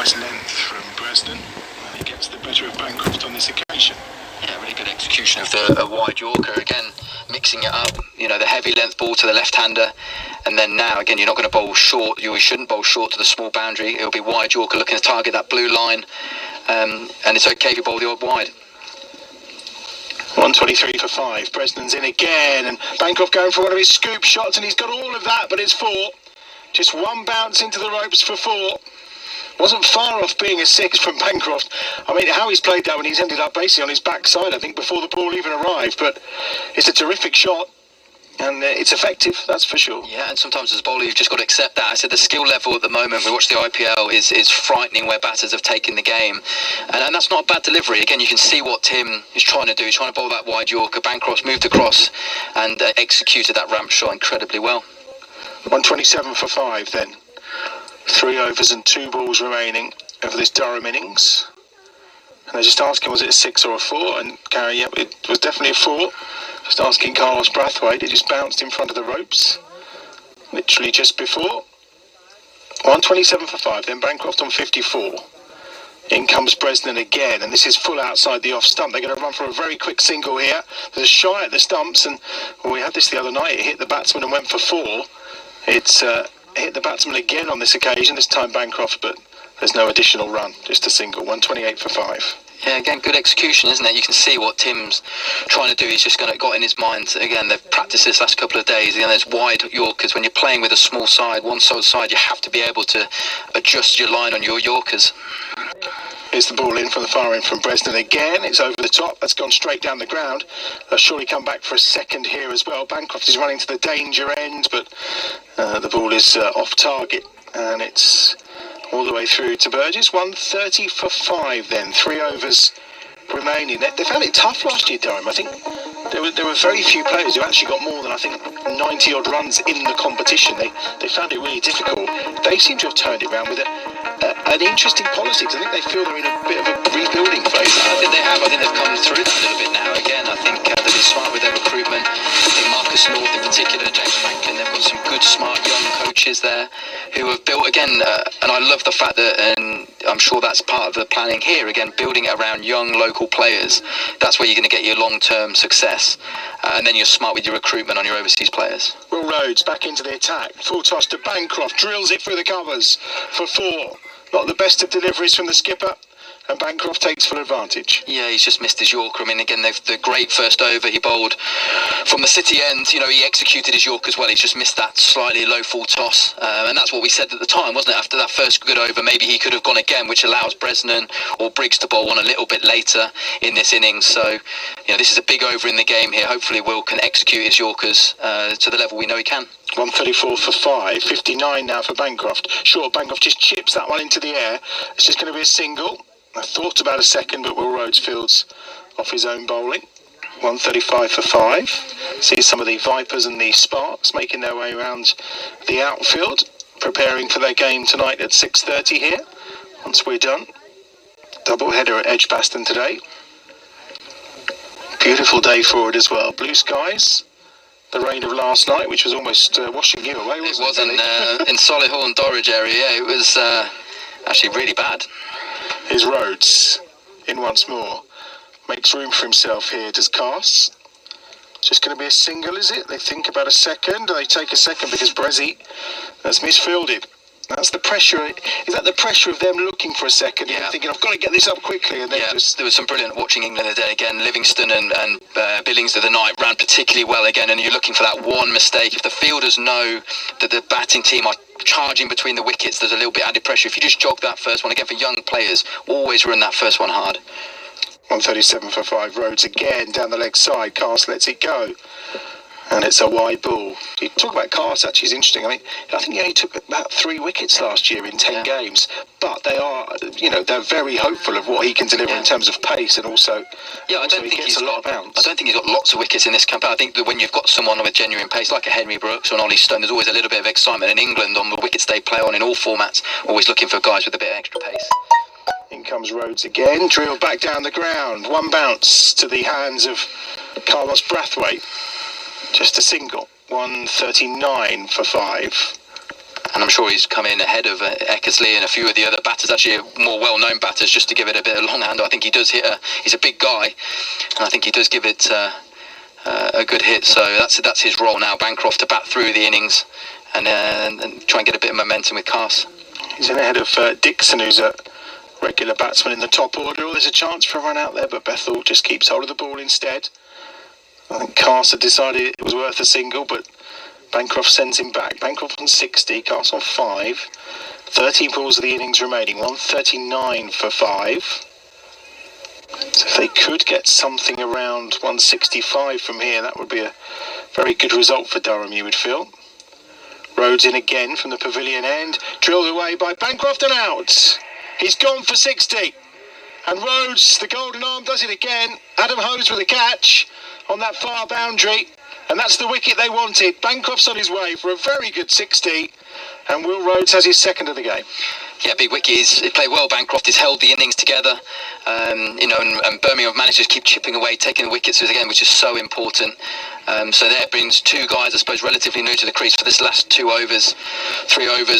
nice length from Bresnan. He gets the better of Bancroft on this occasion. Yeah, really good execution of the wide Yorker, again, mixing it up, you know, the heavy length ball to the left-hander, and then now, again, you're not going to bowl short, you shouldn't bowl short to the small boundary, it'll be wide Yorker looking to target that blue line, and it's okay if you bowl the odd wide. 123 for 5, Bresnan's in again, and Bancroft going for one of his scoop shots, and he's got all of that, but it's 4. Just one bounce into the ropes for 4. Wasn't far off being a 6 from Bancroft. I mean, how he's played that when he's ended up basically on his backside, I think, before the ball even arrived. But it's a terrific shot, and it's effective, that's for sure. Yeah, and sometimes as a bowler, you've just got to accept that. I said the skill level at the moment, we watch the IPL, is frightening where batters have taken the game. And that's not a bad delivery. Again, you can see what Tim is trying to do. He's trying to bowl that wide Yorker. Bancroft's moved across and executed that ramp shot incredibly well. 127 for 5 then. 3 overs and 2 balls remaining of this Durham innings. And they're just asking, was it a 6 or a 4? And Gary, yeah, it was definitely a 4. Just asking Carlos Brathwaite. He just bounced in front of the ropes. Literally just before. 127 for 5, then Bancroft on 54. In comes Bresnan again, and this is full outside the off stump. They're going to run for a very quick single here. There's a shy at the stumps, and we had this the other night. It hit the batsman and went for 4. It's hit the batsman again on this occasion, this time Bancroft, but there's no additional run, just a single. 128 for 5. Yeah, again, good execution, isn't it? You can see what Tim's trying to do. He's just got in his mind. Again, they've practiced this last couple of days. Again, there's wide Yorkers. When you're playing with a small side, one side, you have to be able to adjust your line on your Yorkers. Here's the ball in from the far end from Bresnan again. It's over the top. That's gone straight down the ground. They'll surely come back for a second here as well. Bancroft is running to the danger end, but the ball is off target, and it's all the way through to Burgess. 130 for 5 then. 3 overs remaining. They found it tough last year, Durham. I think there were very few players who actually got more than, I think, 90 odd runs in the competition. They found it really difficult. They seem to have turned it around with an interesting policy, because I think they feel they're in a bit of a rebuilding phase. I think they have. I think they've come through that a little bit now. Again, I think they've been smart with their recruitment. I think Marcus North in particular, James Franklin, they've got some good, smart young coaches there who have built, again, and I love the fact that, and I'm sure that's part of the planning here, again, building it around young local players. That's where you're going to get your long-term success. And then you're smart with your recruitment on your overseas players. Will Rhodes back into the attack. Full toss to Bancroft. Drills it through the covers for 4. Not the best of deliveries from the skipper, and Bancroft takes full advantage. Yeah, he's just missed his Yorker. I mean, again, the great first over he bowled from the city end. You know, he executed his Yorker as well. He's just missed that slightly low full toss, and that's what we said at the time, wasn't it? After that first good over, maybe he could have gone again, which allows Bresnan or Briggs to bowl one a little bit later in this innings. So, you know, this is a big over in the game here. Hopefully, Will can execute his Yorkers to the level we know he can. 134 for 5, 59 now for Bancroft. Short, Bancroft just chips that one into the air. It's just going to be a single. I thought about a second, but Will Rhodes fields off his own bowling. 135 for 5. See some of the Vipers and the Sparks making their way around the outfield, preparing for their game tonight at 6:30 here. Once we're done, double header at Edgbaston today. Beautiful day for it as well. Blue skies. The rain of last night, which was almost washing you away, wasn't it? It wasn't in Solihull and Dorridge area. Yeah, it was actually really bad. Here's Rhodes in once more. Makes room for himself here, does Cass. Just going to be a single, is it? They think about a second. They take a second because Brezzy has misfielded. That's the pressure. Is that the pressure of them looking for a second? Yeah. Thinking, I've got to get this up quickly. And then there was some brilliant watching England the day again. Livingston and Billings of the night ran particularly well again, and you're looking for that one mistake. If the fielders know that the batting team are charging between the wickets, there's a little bit added pressure. If you just jog that first one, again, for young players, always run that first one hard. 137 for 5. Rhodes again down the leg side. Cass lets it go. And it's a wide ball. You talk about Cass, actually, is interesting. I mean, I think he only took about 3 wickets last year in 10 games. But they are, you know, they're very hopeful of what he can deliver in terms of pace, and also, I don't think he's a lot of bounce. I don't think he's got lots of wickets in this campaign. I think that when you've got someone with genuine pace, like a Henry Brooks or an Ollie Stone, there's always a little bit of excitement in England on the wickets they play on in all formats, always looking for guys with a bit of extra pace. In comes Rhodes again, drilled back down the ground. One bounce to the hands of Carlos Brathwaite. Just a single. 139 for 5. and I'm sure he's come in ahead of Eckersley and a few of the other batters, actually more well-known batters, just to give it a bit of long handle. I think he does hit he's a big guy, and I think he does give it a good hit. So that's his role now, Bancroft, to bat through the innings and try and get a bit of momentum with Cars. He's in ahead of Dixon, who's a regular batsman in the top order. There's a chance for a run out there, but Bethel just keeps hold of the ball instead. I think Cars had decided it was worth a single, but Bancroft sends him back. Bancroft on 60, Cars on 5. 13 balls of the innings remaining, 139 for 5. So if they could get something around 165 from here, that would be a very good result for Durham, you would feel. Rhodes in again from the pavilion end, drilled away by Bancroft and out. He's gone for 60. And Rhodes, the golden arm, does it again. Adam Hose with a catch on that far boundary. And that's the wicket they wanted. Bancroft's on his way for a very good 60. And Will Rhodes has his second of the game. Yeah, big wicket. He played well, Bancroft. He's held the innings together. And Birmingham managed to keep chipping away, taking the wickets again, which is so important. So there brings two guys, I suppose, relatively new to the crease for this last 3 overs.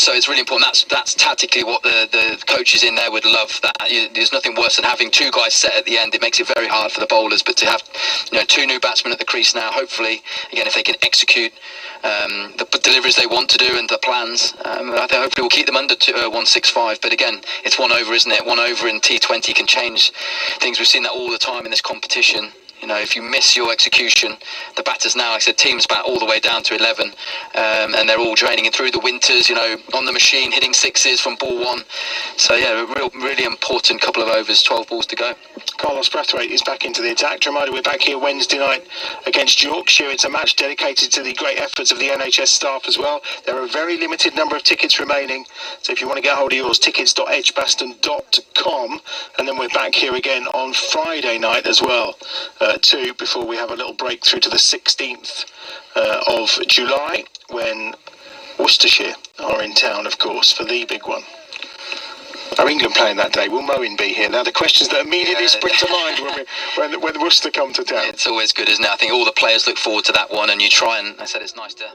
So it's really important. That's tactically what the coaches in there would love. There's nothing worse than having two guys set at the end. It makes it very hard for the bowlers. But to have two new batsmen at the crease now, hopefully, again, if they can execute the deliveries they want to do and the plans, hopefully we'll keep them under 165. But again, it's 1 over, isn't it? 1 over in T20 can change things. We've seen that all the time in this competition. If you miss your execution, the batters now, like I said, teams bat all the way down to 11, and they're all draining it through the winters, on the machine, hitting sixes from ball 1. So yeah, a really important couple of overs, 12 balls to go. Carlos Brathwaite is back into the attack. Reminder, we're back here Wednesday night against Yorkshire. It's a match dedicated to the great efforts of the NHS staff as well. There are a very limited number of tickets remaining, so if you want to get hold of yours, tickets.edgbaston.com, and then we're back here again on Friday night as well, too, before we have a little break through to the 16th of July, when Worcestershire are in town, of course, for the big one. Are England playing that day? Will Moeen be here? Now, the questions that immediately spring to mind when Worcester come to town. It's always good, isn't it? I think all the players look forward to that one, and you try and, I said, it's nice to,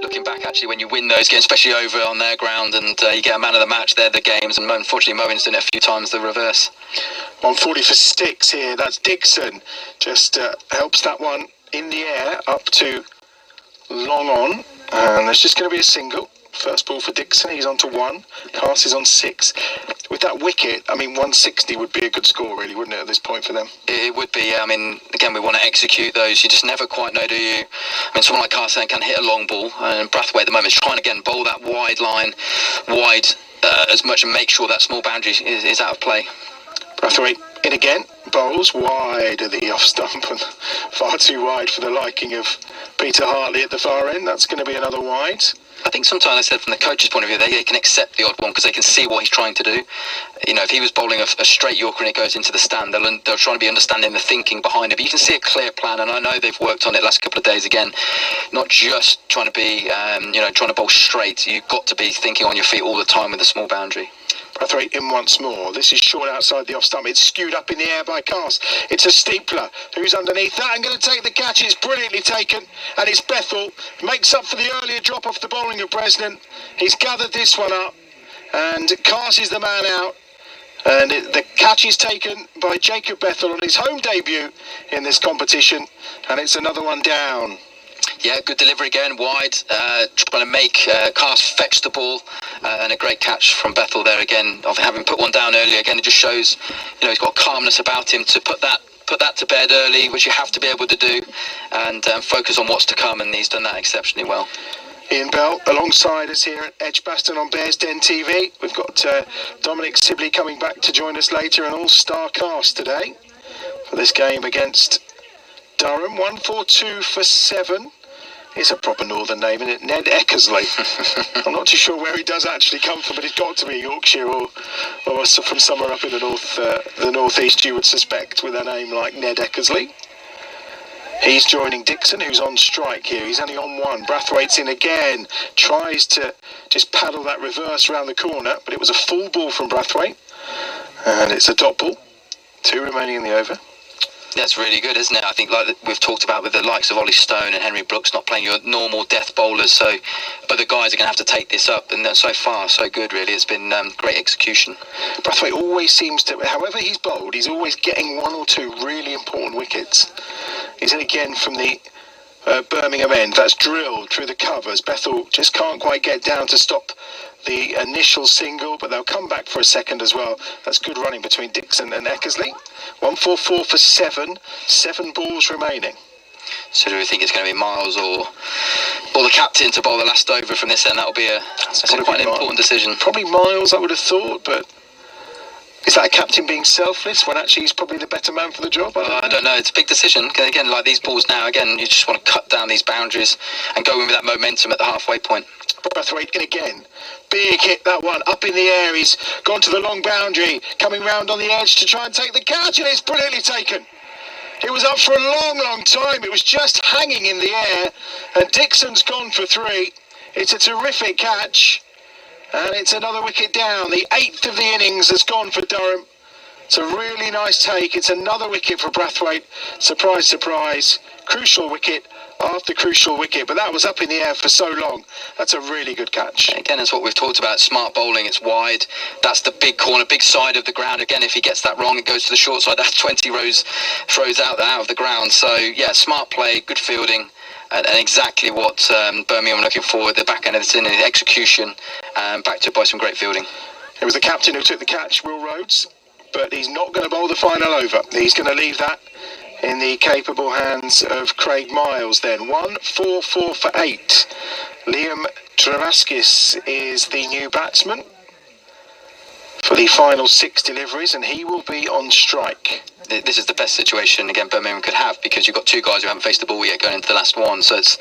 looking back actually, when you win those games, especially over on their ground, and you get a man of the match, they're the games, and unfortunately Moeen's done it a few times the reverse. 140 for sticks here. That's Dixon. Just helps that one in the air up to long on, and there's just going to be a single. First ball for Dixon, he's on to 1. Cars is on 6. With that wicket, 160 would be a good score, really, wouldn't it, at this point for them? It would be. Again, we want to execute those. You just never quite know, do you? Someone like Carson can hit a long ball, and Brathwaite at the moment is trying to, again, bowl that wide line, as much, and make sure that small boundary is out of play. Brathwaite in again, bowls wide of the off stump, and far too wide for the liking of Peter Hartley at the far end. That's going to be another wide. I think sometimes, I said, from the coach's point of view, they can accept the odd one because they can see what he's trying to do. If he was bowling a straight Yorker and it goes into the stand, they're trying to be understanding the thinking behind it. But you can see a clear plan, and I know they've worked on it last couple of days again. Not just trying to be, trying to bowl straight. You've got to be thinking on your feet all the time with a small boundary. Brathwaite in once more. This is short outside the off stump. It's skewed up in the air by Cast. It's a steepler who's underneath that and going to take the catch. It's brilliantly taken, and it's Bethel. Makes up for the earlier drop off the bowling of Bresnan. He's gathered this one up, and Cast is the man out. And the catch is taken by Jacob Bethel on his home debut in this competition, and it's another one down. Yeah, good delivery again, wide, trying to make Cast fetch the ball, and a great catch from Bethel there again, of having put one down earlier. Again, it just shows, he's got calmness about him to put that to bed early, which you have to be able to do, and focus on what's to come, and he's done that exceptionally well. Ian Bell alongside us here at Edgbaston on Bears Den TV. We've got Dominic Sibley coming back to join us later, an all-star cast today for this game against Durham. 142 for 7. It's a proper northern name, isn't it? Ned Eckersley. I'm not too sure where he does actually come from, but it's got to be Yorkshire or from somewhere up in the northeast, you would suspect, with a name like Ned Eckersley. He's joining Dixon, who's on strike here. He's only on 1. Brathwaite's in again. Tries to just paddle that reverse around the corner, but it was a full ball from Brathwaite. And it's a dot ball. 2 remaining in the over. That's really good, isn't it? I think, like we've talked about with the likes of Ollie Stone and Henry Brooks not playing your normal death bowlers, so but the guys are going to have to take this up, and so far so good. Really, it's been great execution. Brathwaite always seems to, however he's bowled, he's always getting one or two really important wickets. He's in again from the Birmingham end. That's drilled through the covers. Bethel just can't quite get down to stop the initial single, but they'll come back for a second as well. That's good running between Dixon and Eckersley. 144 for 7 balls remaining. So do we think it's going to be Miles or the captain to bowl the last over from this end? That'll be quite an important decision. Probably Miles, I would have thought, but is that a captain being selfless when actually he's probably the better man for the job? I don't know. It's a big decision. Again, like these balls now, again, you just want to cut down these boundaries and go in with that momentum at the halfway point. Brathwaite in again. Big hit, that one. Up in the air. He's gone to the long boundary. Coming round on the edge to try and take the catch, and it's brilliantly taken. It was up for a long time. It was just hanging in the air, and Dixon's gone for 3. It's a terrific catch, and it's another wicket down. The 8th of the innings has gone for Durham. It's a really nice take. It's another wicket for Brathwaite. Surprise, surprise. Crucial wicket after crucial wicket, but that was up in the air for so long. That's a really good catch. Again, that's what we've talked about. Smart bowling, it's wide. That's the big corner, big side of the ground. Again, if he gets that wrong, it goes to the short side. That's 20 rows throws out of the ground. So yeah, smart play, good fielding, and exactly what Birmingham are looking for at the back end of this inning. Execution, backed up by some great fielding. It was the captain who took the catch, Will Rhodes, but he's not going to bowl the final over. He's going to leave that in the capable hands of Craig Miles then. 144 for 8. Liam Travaskis is the new batsman for the final 6 deliveries, and he will be on strike. This is the best situation, again, Birmingham could have, because you've got 2 guys who haven't faced the ball yet going into the last one, so it's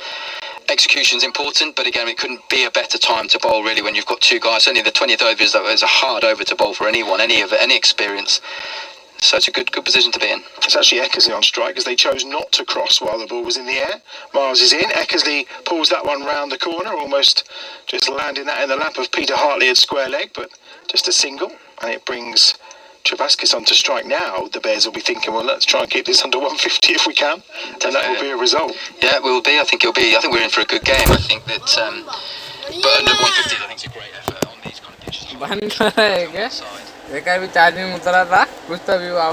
execution's important, but again, it couldn't be a better time to bowl really when you've got 2 guys. Certainly the 20th over is a hard over to bowl for anyone, any experience. So it's a good position to be in. It's actually Eckersley on strike because they chose not to cross while the ball was in the air. Miles is in. Eckersley pulls that one round the corner, almost just landing that in the lap of Peter Hartley at square leg, but just a single, and it brings Travaskis onto strike. Now the Bears will be thinking, well, let's try and keep this under 150 if we can, and that will be a result. Yeah, it will be. I think we're in for a good game. I think that, but under 150, I think it's a great effort on these kind of pitches. बेकार भी charging उतरा था कुछ तो भी आवाज